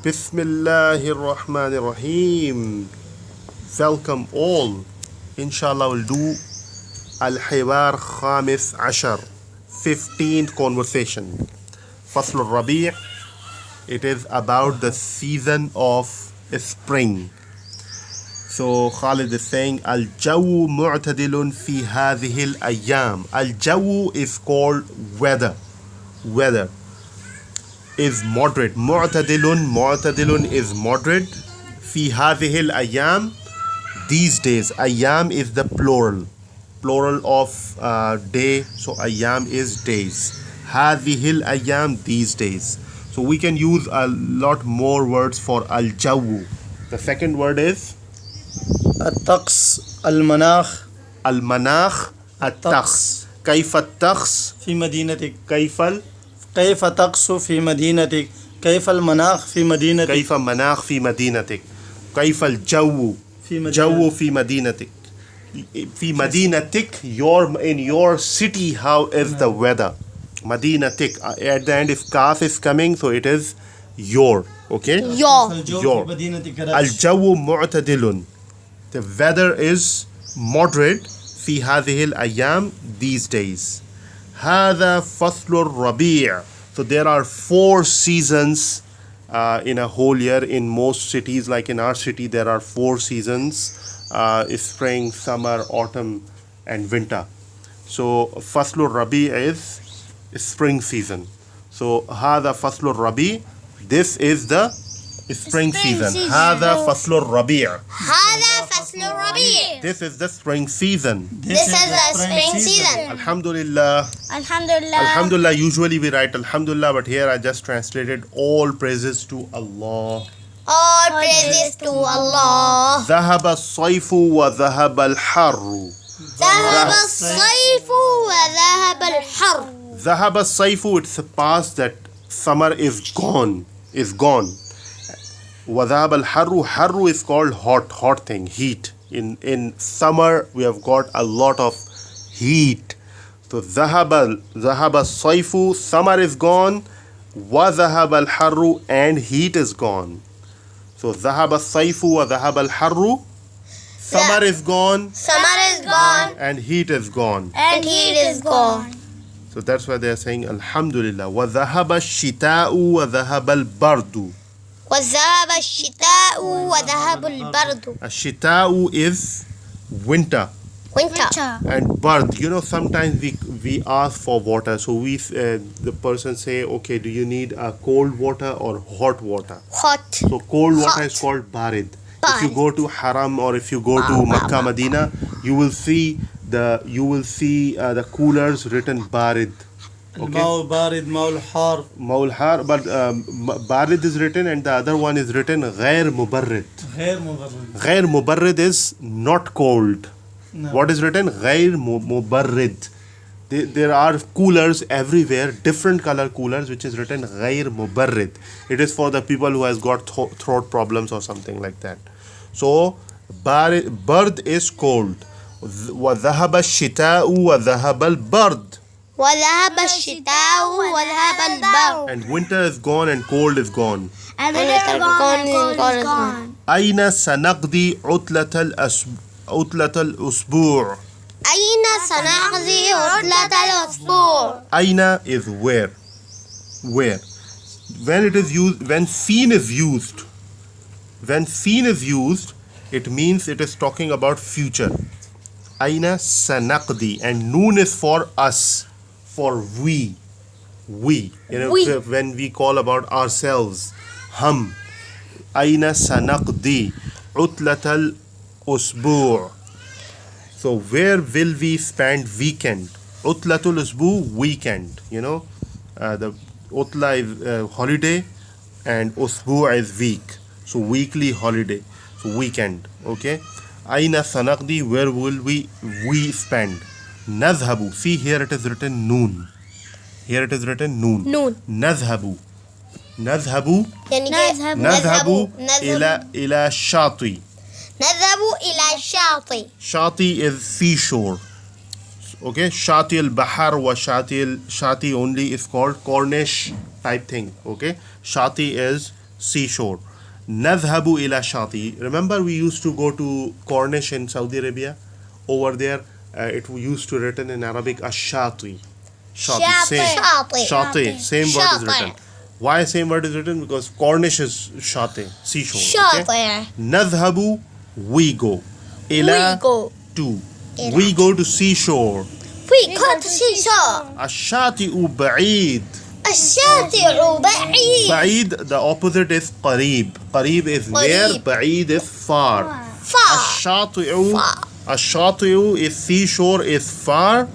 Bismillahir Rahmanir Rahim. Welcome all. Inshallah, we'll do Al-Hiwar Khamis Ashar, 15th conversation. Fasl al-Rabi', it is about the season of spring. So Khalid is saying, Al-Jawu mu'tadilun fi hadhihi al-ayyam. Al-Jawu is called weather. Weather is moderate. Mu'tadilun is moderate. Fi hadhihi al-ayyam, these days. Ayyam is the plural of day. So ayyam is days. Hadhihi al-ayyam, these days. So we can use a lot more words for al-jawu. The second word is الطقس المناخ المناخ الطقس. كيف الطقس في مدينتك كيف طقس في مدينتك كيف المناخ في مدينتك كيف مناخ في مدينتك كيف الجو في جو في مدينتك في مدينتك in your city, how is the weather? مدينتك, at the end if kaf is coming, so it is your, okay? الجو your. في مدينة كراچي الجو معتدل, the weather is moderate في هذه الأيام, these days. هذا فصل الربيع. So there are 4 seasons in a whole year. In most cities, like in our city, there are 4 seasons, spring, summer, autumn and winter. So فصل الربيع is spring season. So هذا فصل الربيع, this is the spring season. هذا فصل الربيع, هذا فصل الربيع. this is the spring season. This is the spring season. Alhamdulillah. Alhamdulillah. Alhamdulillah, usually we write Alhamdulillah, but here I just translated all praises to Allah. All praises to Allah. ذهب الصيف وذهب الحر. ذهب الصيف وذهب الحر. ذهب الصيف, it's past that summer is gone. وذهب الحر, حر is called hot thing, heat. In summer we have got a lot of heat. So ذهب الصيف, summer is gone. وذهب الحر, and heat is gone. So ذهب الصيف وذهب الحر, summer is gone Summer is gone and heat is gone. and heat is gone. So that's why they are saying Alhamdulillah. وذهب الشتاء وذهب البرد. وذهب الشتاء وذهب البرد. الشتاء is winter. Winter. And bird, sometimes we ask for water, so the person say, okay, do you need a cold water or hot water? Hot. So cold water Hot. is called barid. If Barid. you go to Haram or if you go to Makkah, Medina, you will see the coolers written barid. الماء بارد ماء الحار Maul Har, but barid is written and the other one is written غير مبرد. غير مبرد غير مبرد is not cold. No. What is written? غير مبرد. There are coolers everywhere, different color coolers, which is written غير مبرد. It is for the people who has got throat problems or something like that. So bird is cold. وذهب الشتاء وذهب البرد. وذهب الشتاء وذهب البرد. And winter is gone and cold is gone. And winter gone and cold is gone. أين سنقضي عطلة الأسبوع. أين سنقضي عطلة الأسبوع؟ أين is where. When it is used, when seen is used, it means it is talking about future. أين سنقضي, and noon is for us, for we. We. When we call about ourselves, hum. أين سنقضي عطلة الأسبوع. So where will we spend weekend? Utlatul Usbu, weekend. The Utla is holiday and Usbu is week. So weekly holiday. So weekend. Okay. Aina Sanaqdi, where will we spend? Nazhabu. See, here it is written noon. Noon. Nazhabu. نذهب إلى الشاطئ. نذهب إلى الشاطئ. Shati is seashore. Okay, Shati al-Bahar wa Shati only is called Cornish type thing. Okay, Shati is seashore. نذهب إلى شاطئ. Remember we used to go to Cornish in Saudi Arabia? Over there, it used to written in Arabic Ash-Shati. Shati. Same. Shati. Same word is Shati. written. Why same word is written? Because Cornish is Shati, seashore. Okay? شاطئ. نذهب, we go. We إلى, go. to. إلى. We go to seashore. We go to seashore. الشاطئ بعيد. الشاطئ بعيد. بعيد, the opposite is قريب. قريب is near, قريب. بعيد is far. Far. الشاطئ, Far. الشاطئ is seashore is far.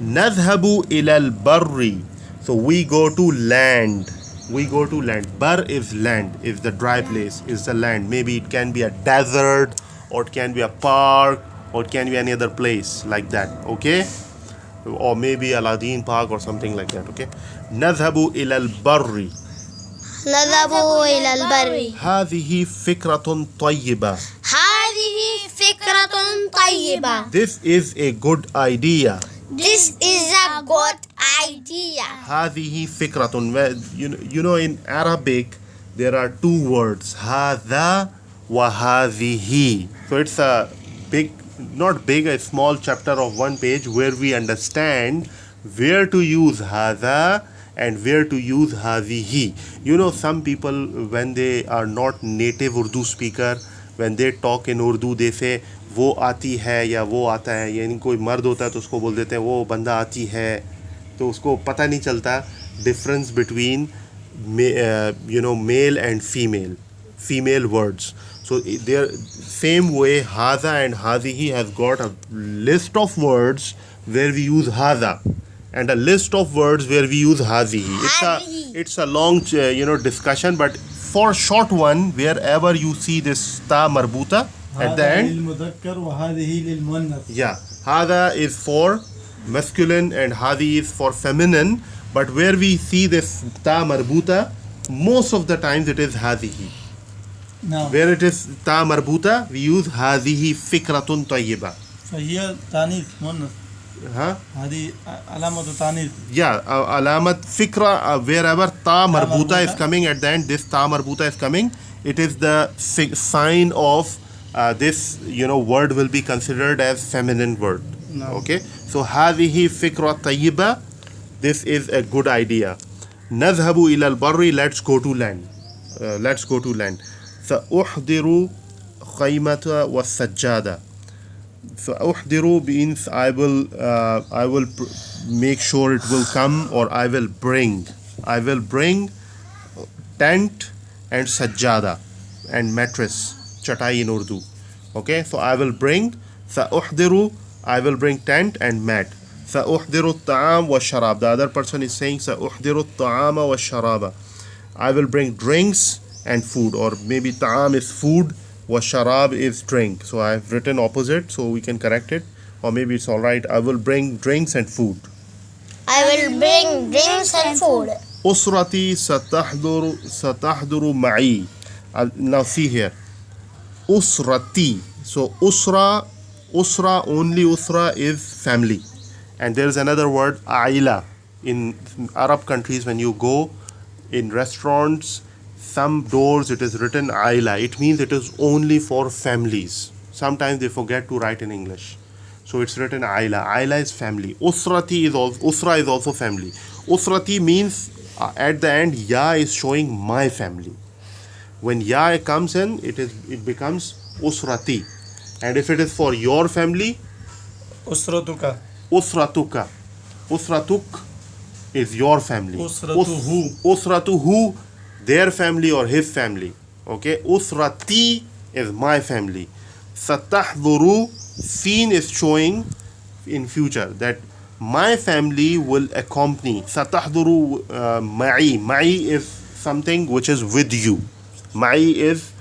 نذهب إلى البر. So we go to land. We go to land. Bar is land, is the dry place, is the land. Maybe it can be a desert, or it can be a park, or it can be any other place like that. Okay? Or maybe Aladdin Park or something like that. Okay? نذهب إلى البر. نذهب إلى البر. هذه فكرة طيبة. هذه فكرة طيبة. This is a good idea. This is a good idea. هذه فكرة. You know in Arabic there are two words, هذا وهذه. So it's a big, not big, a small chapter of one page where we understand where to use هذا and where to use هذه. You know, some people when they are not native Urdu speaker, when they talk in Urdu they say वो आती है या वो आता है, यानी कोई मर्द होता है तो उसको बोल देते हैं वो बंदा आती है, तो उसको पता नहीं चलता difference between male and female words. So there same way hadha and hadihi has got a list of words where we use hadha and a list of words where we use hadihi. It's a long discussion, but for short one, wherever you see this ta marbuta at the end, للمذكر وهذه للمؤنث. yeah, hada is for masculine and hadi is for feminine, but where we see this ta marbuta, most of the times it is hadihi. نعم. Where it is ta marbuta, we use hadihi fikratun tayyiba. فهي تانيث مؤنث. Huh? هذه علامة تانيث. Yeah, alamat fikra, wherever ta marbuta is marbuta. coming at the end, this ta marbuta is coming, it is the sign of this word will be considered as feminine word. No. Okay, so hadihi fikra tayyiba, this is a good idea. Nadhhabu ila al-barri, let's go to land. Let's go to land. سأحضر خيمة والسجادة. فأحضر means I will make sure it will come, or I will bring tent and sajjada and mattress, chatai in Urdu. Okay, so I will bring سأحضر, I will bring tent and mat. سأحضر الطعام والشراب, the other person is saying سأحضر الطعام والشراب, I will bring drinks and food, or maybe ta'am is food, wa sharab is drink. So I have written opposite, so we can correct it, or maybe it's alright. I will bring drinks and food. I will bring drinks and food. Usrati satahduru ma'i. Now see here. Usrati. So usra, only usra is family. And there is another word, aila. In Arab countries, when you go in restaurants, some doors it is written aila. It means it is only for families. Sometimes they forget to write in English, so it's written aila. Aila is family. Usrati is also, usra is also family. Usrati means at the end ya is showing my family. When ya comes in, it becomes usrati. And if it is for your family, أسرتك. usratuka. Usratuk is your family. Usratuhu. Usratuhu, their family or his family. Okay, usrati is my family. Satahduru, seen is showing in future that my family will accompany. Satahduru ma'i. Ma'i is something which is with you. Ma'i is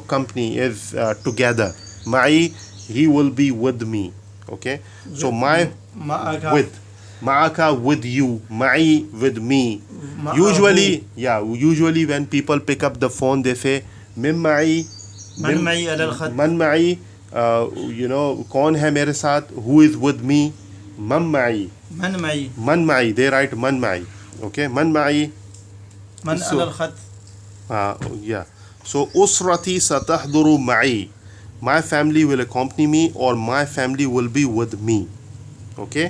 company, is together. Ma'i, he will be with me. Okay, so my معك. with ma'aka, with you, ma'i, with me. Ma'ahu. Usually when people pick up the phone they say min ma'i, من معي على الخط. man ma'i, kaun hai mere saath, who is with me, man ma'i, من معي. man ma'i, they write man ma'i. Okay, man ma'i. من So- على الخط. Yeah. So usrati satahduru ma'i. My family will accompany me, or my family will be with me. Okay.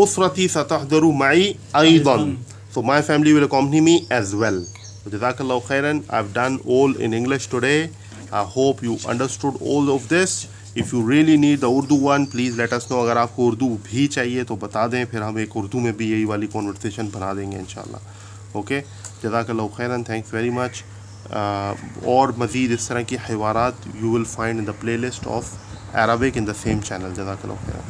Usrati satahduru ma'i aidan. So my family will accompany me as well. So Jazakallahu khairan. I've done all in English today. I hope you understood all of this. If you really need the Urdu one, please let us know. अगर आपको उर्दू भी चाहिए तो बता दें, फिर हम एक उर्दू में भी यही वाली कॉन्वर्सेशन बना देंगे इंशाल्लाह. ओके, जज़ाकल्लाहु खैरन, थैंक्स वेरी मच. और मज़ीद इस तरह की हिवारात you will find in the playlist of Arabic in the same channel. जज़ाकल्लाहु खैरन.